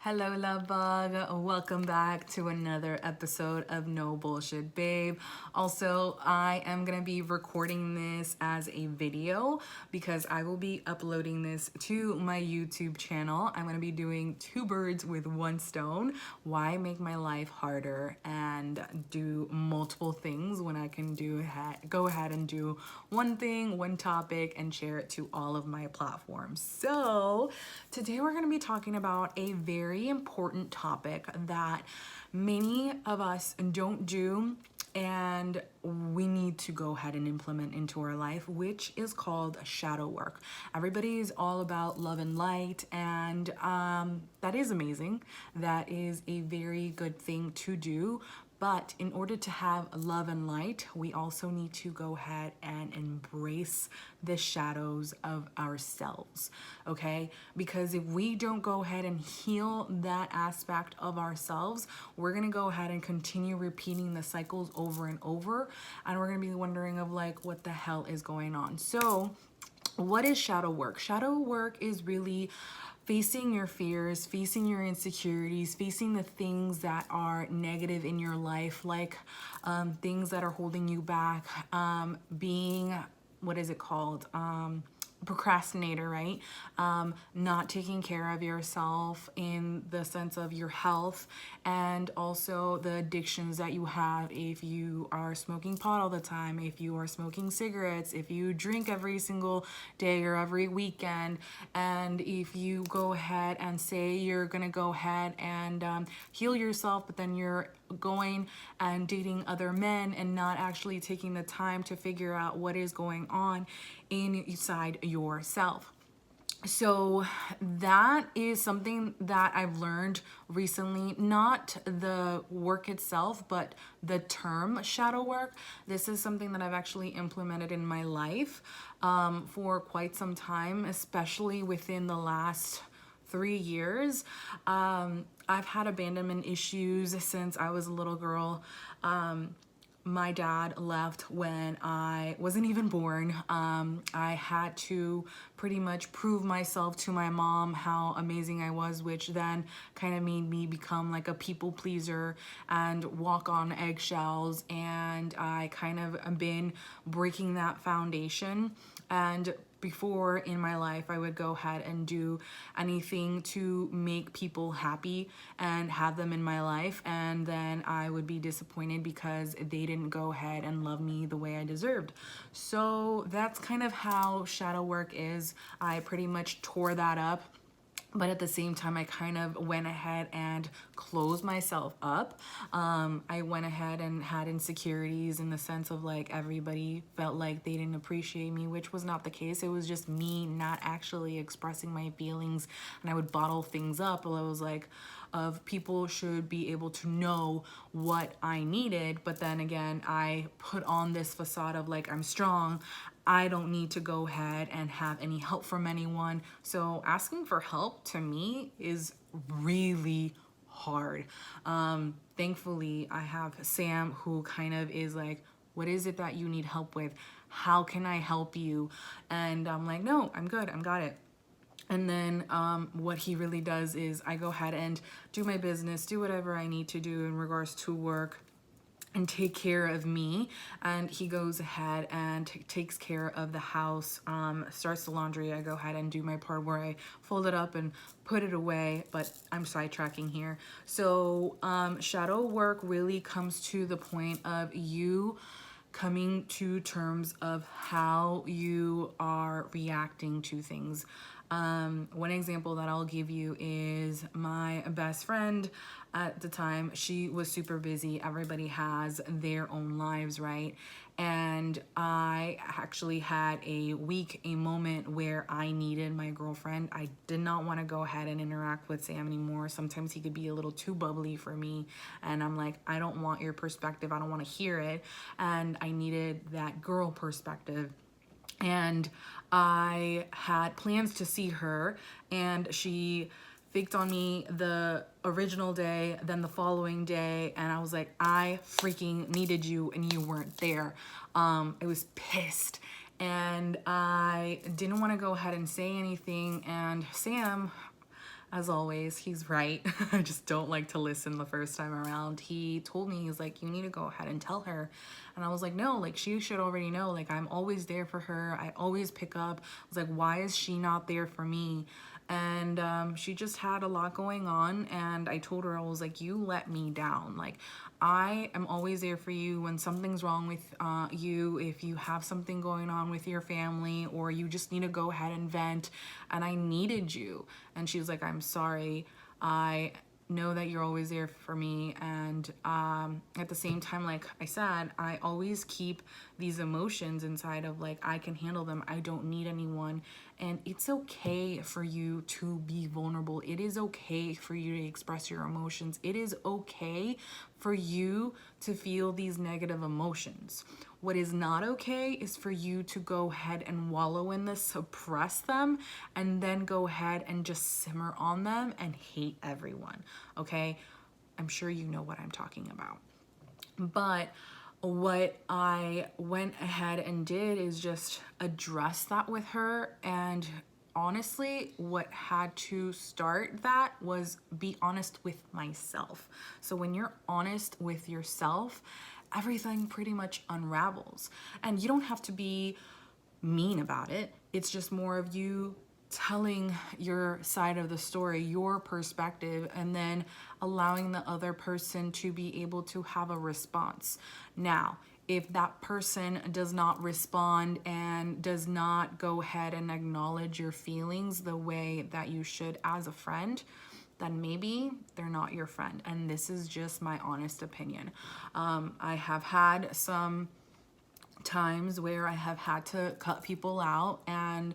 Hello, love bug. Welcome back to another episode of No Bullshit Babe. Also, I am going to be recording this as a video because I will be uploading this to my YouTube channel. I'm going to be doing two birds with one stone. Why make my life harder and do multiple things when I can go ahead and do one thing, one topic, and share it to all of my platforms. So today we're going to be talking about a very important topic that many of us don't do and we need to go ahead and implement into our life, which is called shadow work. Everybody is all about love and light, and that is amazing. That is a very good thing to do. But in order to have love and light, we also need to go ahead and embrace the shadows of ourselves, okay? Because if we don't go ahead and heal that aspect of ourselves, we're gonna go ahead and continue repeating the cycles over and over, and we're gonna be wondering of like, what the hell is going on? So what is shadow work? Shadow work is really facing your fears, facing your insecurities, facing the things that are negative in your life, like things that are holding you back, being, what is it called? Procrastinator, right? Not taking care of yourself in the sense of your health, and also the addictions that you have. If you are smoking pot all the time, if you are smoking cigarettes, if you drink every single day or every weekend, and if you go ahead and say you're gonna go ahead and heal yourself, but then you're going and dating other men and not actually taking the time to figure out what is going on inside yourself. So that is something that I've learned recently, not the work itself, but the term shadow work. This is something that I've actually implemented in my life for quite some time, especially within the last 3 years. I've had abandonment issues since I was a little girl. My dad left when I wasn't even born. I had to pretty much prove myself to my mom how amazing I was, which then kind of made me become like a people pleaser and walk on eggshells. And I kind of been breaking that foundation. And before in my life, I would go ahead and do anything to make people happy and have them in my life, and then I would be disappointed because they didn't go ahead and love me the way I deserved. So that's kind of how shadow work is. I pretty much tore that up, but at the same time, I kind of went ahead and closed myself up. I went ahead and had insecurities in the sense of like everybody felt like they didn't appreciate me, which was not the case. It was just me not actually expressing my feelings, and I would bottle things up. Well, I was like, of people should be able to know what I needed, but then again, I put on this facade of like, I'm strong, I don't need to go ahead and have any help from anyone. So asking for help to me is really hard. Thankfully, I have Sam, who kind of is like, what is it that you need help with? How can I help you? And I'm like, no, I'm good, I got it. And then what he really does is I go ahead and do my business, do whatever I need to do in regards to work, and take care of me. And he goes ahead and takes care of the house, starts the laundry. I go ahead and do my part where I fold it up and put it away, but I'm sidetracking here. So shadow work really comes to the point of you coming to terms of how you are reacting to things. One example that I'll give you is my best friend at the time. She was super busy. Everybody has their own lives, right? And I actually had a moment where I needed my girlfriend. I did not want to go ahead and interact with Sam anymore. Sometimes he could be a little too bubbly for me, and I'm like, I don't want your perspective, I don't want to hear it. And I needed that girl perspective. And I had plans to see her, and she faked on me the original day, then the following day, and I was like, I freaking needed you and you weren't there. I was pissed, and I didn't want to go ahead and say anything. And Sam As always, he's right. I just don't like to listen the first time around. He told me, he's like, you need to go ahead and tell her. And I was like, no, like she should already know. Like I'm always there for her. I always pick up. I was like, why is she not there for me? And she just had a lot going on, and I told her, I was like, you let me down. Like I am always there for you when something's wrong with you, if you have something going on with your family, or you just need to go ahead and vent, and I needed you. And she was like, I'm sorry, I know that you're always there for me. And at the same time, like I said, I always keep these emotions inside of like, I can handle them, I don't need anyone. And it's okay for you to be vulnerable. It is okay for you to express your emotions. It is okay for you to feel these negative emotions. What is not okay is for you to go ahead and wallow in this, suppress them, and then go ahead and just simmer on them and hate everyone, okay? I'm sure you know what I'm talking about. But what I went ahead and did is just address that with her. And honestly, what had to start that was be honest with myself. So when you're honest with yourself, everything pretty much unravels. And you don't have to be mean about it. It's just more of you telling your side of the story, your perspective, and then allowing the other person to be able to have a response. Now, if that person does not respond and does not go ahead and acknowledge your feelings the way that you should as a friend, then maybe they're not your friend. And this is just my honest opinion. I have had some times where I have had to cut people out, and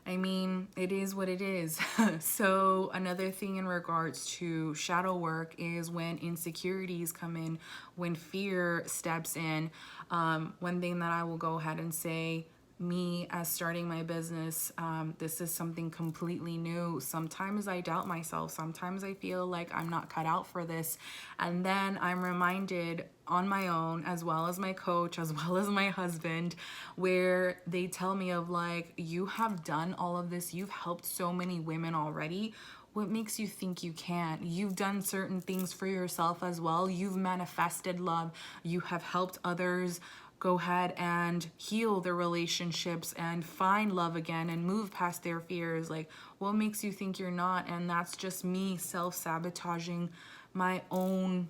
I mean, it is what it is. So another thing in regards to shadow work is when insecurities come in, when fear steps in. One thing that I will go ahead and say, me as starting my business, this is something completely new. Sometimes I doubt myself. Sometimes I feel like I'm not cut out for this. And then I'm reminded on my own, as well as my coach, as well as my husband, where they tell me of like, you have done all of this. You've helped so many women already. What makes you think you can't? You've done certain things for yourself as well. You've manifested love. You have helped others go ahead and heal their relationships and find love again and move past their fears. Like, what makes you think you're not? And that's just me self-sabotaging my own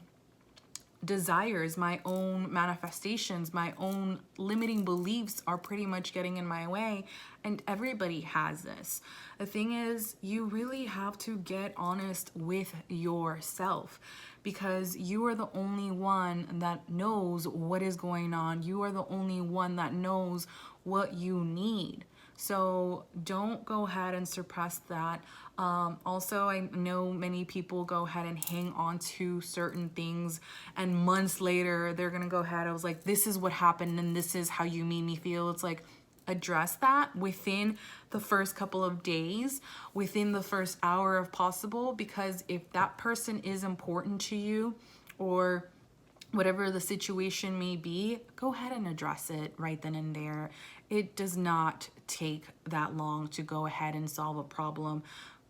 desires, my own manifestations, my own limiting beliefs are pretty much getting in my way. And everybody has this. The thing is, you really have to get honest with yourself, because you are the only one that knows what is going on. You are the only one that knows what you need. So don't go ahead and suppress that. Also, I know many people go ahead and hang on to certain things, and months later, they're gonna go ahead. I was like, this is what happened, and this is how you made me feel. It's like, address that within the first couple of days, within the first hour if possible, because if that person is important to you, or whatever the situation may be, go ahead and address it right then and there. It does not take that long to go ahead and solve a problem.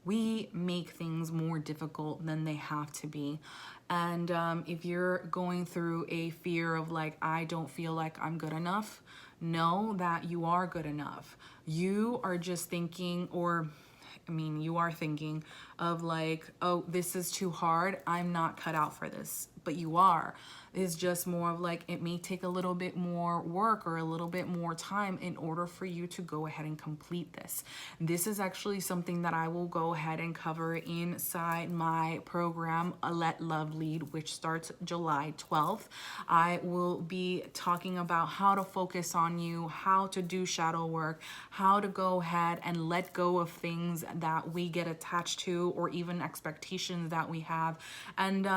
We make things more difficult than they have to be. And if you're going through a fear of like, I don't feel like I'm good enough, know that you are good enough. You are just thinking, or I mean, you are thinking of like, oh, this is too hard, I'm not cut out for this. But you are. It's just more of like, it may take a little bit more work or a little bit more time in order for you to go ahead and complete this. This is actually something that I will go ahead and cover inside my program, Let Love Lead, which starts July 12th. I will be talking about how to focus on you, how to do shadow work, how to go ahead and let go of things that we get attached to, or even expectations that we have, and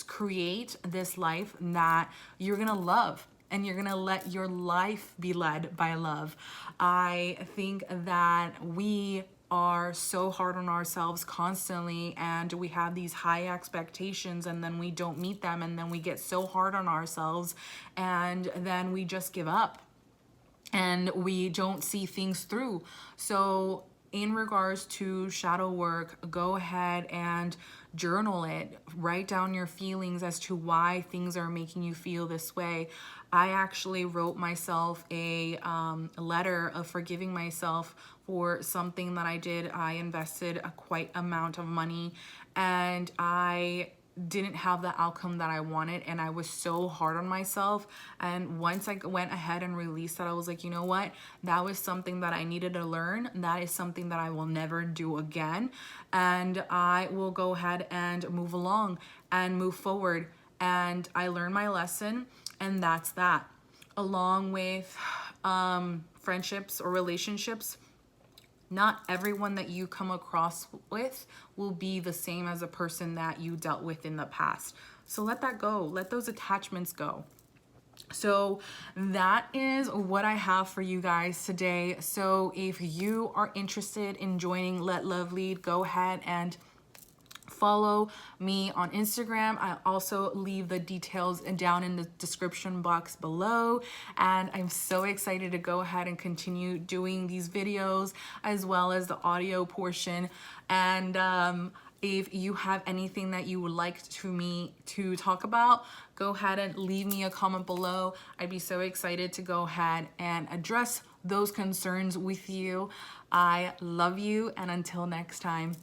create this life that you're gonna love, and you're gonna let your life be led by love. I think that we are so hard on ourselves constantly, and we have these high expectations, and then we don't meet them, and then we get so hard on ourselves, and then we just give up and we don't see things through. So in regards to shadow work, go ahead and journal it. Write down your feelings as to why things are making you feel this way. I actually wrote myself a letter of forgiving myself for something that I did. I invested a quite amount of money, and I didn't have the outcome that I wanted, and I was so hard on myself. And once I went ahead and released that, I was like, you know what, that was something that I needed to learn. That is something that I will never do again, and I will go ahead and move along and move forward. And I learned my lesson, and that's that. Along with friendships or relationships, not everyone that you come across with will be the same as a person that you dealt with in the past. So let that go. Let those attachments go. So that is what I have for you guys today. So if you are interested in joining Let Love Lead, go ahead and follow me on Instagram. I also leave the details down in the description box below, and I'm so excited to go ahead and continue doing these videos as well as the audio portion. And if you have anything that you would like me to talk about, go ahead and leave me a comment below. I'd be so excited to go ahead and address those concerns with you. I love you, and until next time.